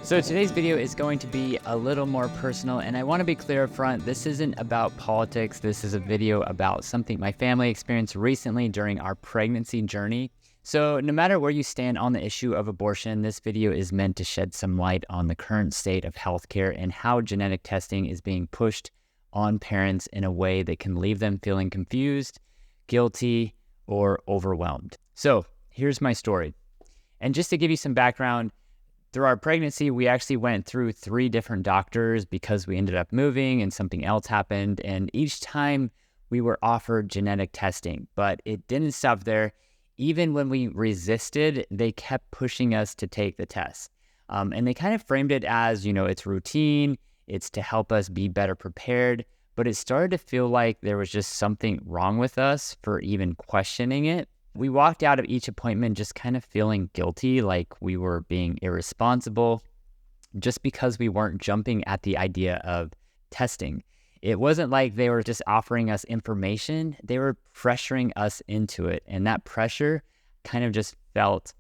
So today's video is going to be a little more personal, and I want to be clear up front, this isn't about politics. This is a video about something my family experienced recently during our pregnancy journey. So no matter where you stand on the issue of abortion, this video is meant to shed some light on the current state of healthcare and how genetic testing is being pushed on parents in a way that can leave them feeling confused, guilty, or overwhelmed. So here's my story. And just to give you some background, through our pregnancy, we actually went through 3 different doctors because we ended up moving and something else happened. And each time we were offered genetic testing, but it didn't stop there. Even when we resisted, they kept pushing us to take the test. And they kind of framed it as, it's routine, it's to help us be better prepared. But it started to feel like there was just something wrong with us for even questioning it. We walked out of each appointment just kind of feeling guilty, like we were being irresponsible, just because we weren't jumping at the idea of testing. It wasn't like they were just offering us information, they were pressuring us into it. And that pressure kind of just felt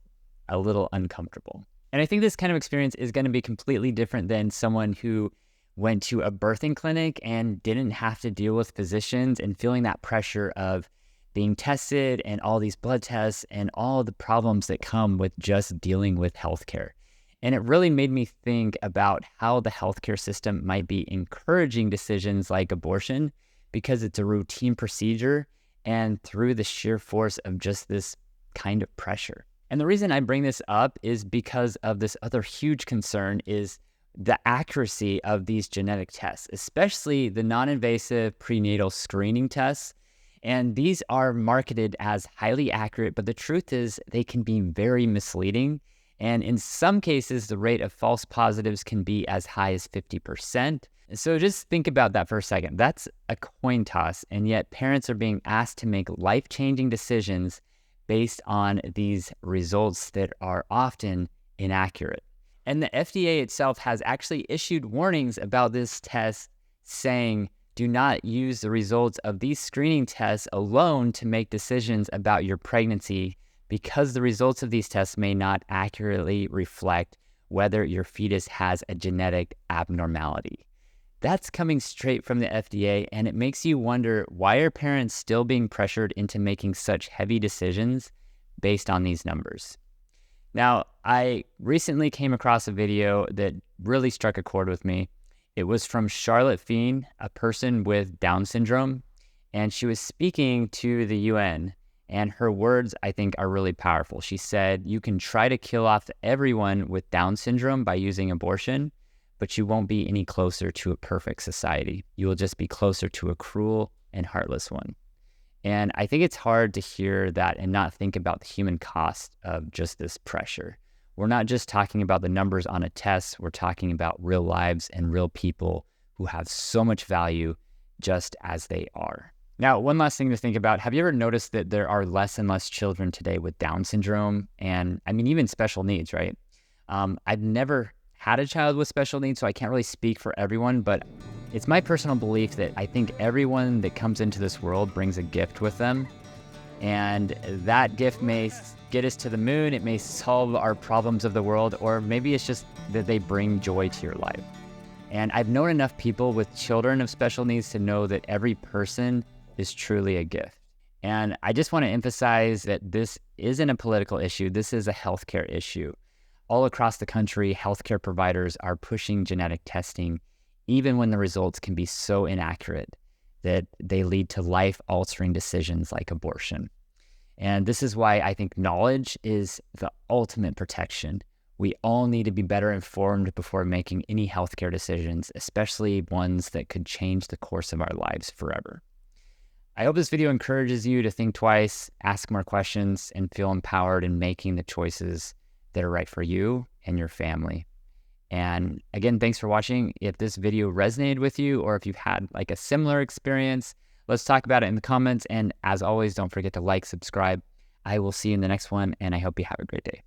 a little uncomfortable. And I think this kind of experience is going to be completely different than someone who went to a birthing clinic and didn't have to deal with physicians and feeling that pressure of being tested and all these blood tests and all the problems that come with just dealing with healthcare. And it really made me think about how the healthcare system might be encouraging decisions like abortion because it's a routine procedure and through the sheer force of just this kind of pressure. And the reason I bring this up is because of this other huge concern is the accuracy of these genetic tests, especially the non-invasive prenatal screening tests. And these are marketed as highly accurate, but the truth is they can be very misleading. And in some cases, the rate of false positives can be as high as 50%. So just think about that for a second. That's a coin toss, and yet parents are being asked to make life-changing decisions based on these results that are often inaccurate. And the FDA itself has actually issued warnings about this test, saying, do not use the results of these screening tests alone to make decisions about your pregnancy because the results of these tests may not accurately reflect whether your fetus has a genetic abnormality. That's coming straight from the FDA, and it makes you wonder, why are parents still being pressured into making such heavy decisions based on these numbers? Now, I recently came across a video that really struck a chord with me. It was from Charlotte Fien, a person with Down syndrome, and she was speaking to the UN, and her words, I think, are really powerful. She said, you can try to kill off everyone with Down syndrome by using abortion, but you won't be any closer to a perfect society. You will just be closer to a cruel and heartless one. And I think it's hard to hear that and not think about the human cost of just this pressure. We're not just talking about the numbers on a test, we're talking about real lives and real people who have so much value just as they are. Now, one last thing to think about, have you ever noticed that there are less and less children today with Down syndrome and even special needs, right? I've never had a child with special needs, so I can't really speak for everyone, but it's my personal belief that I think everyone that comes into this world brings a gift with them. And that gift may get us to the moon, it may solve our problems of the world, or maybe it's just that they bring joy to your life. And I've known enough people with children of special needs to know that every person is truly a gift. And I just want to emphasize that this isn't a political issue, this is a healthcare issue. All across the country, healthcare providers are pushing genetic testing, even when the results can be so inaccurate that they lead to life-altering decisions like abortion. And this is why I think knowledge is the ultimate protection. We all need to be better informed before making any healthcare decisions, especially ones that could change the course of our lives forever. I hope this video encourages you to think twice, ask more questions, and feel empowered in making the choices that are right for you and your family. And again, thanks for watching. If this video resonated with you, or if you've had a similar experience, let's talk about it in the comments. And as always, don't forget to like, subscribe. I will see you in the next one, and I hope you have a great day.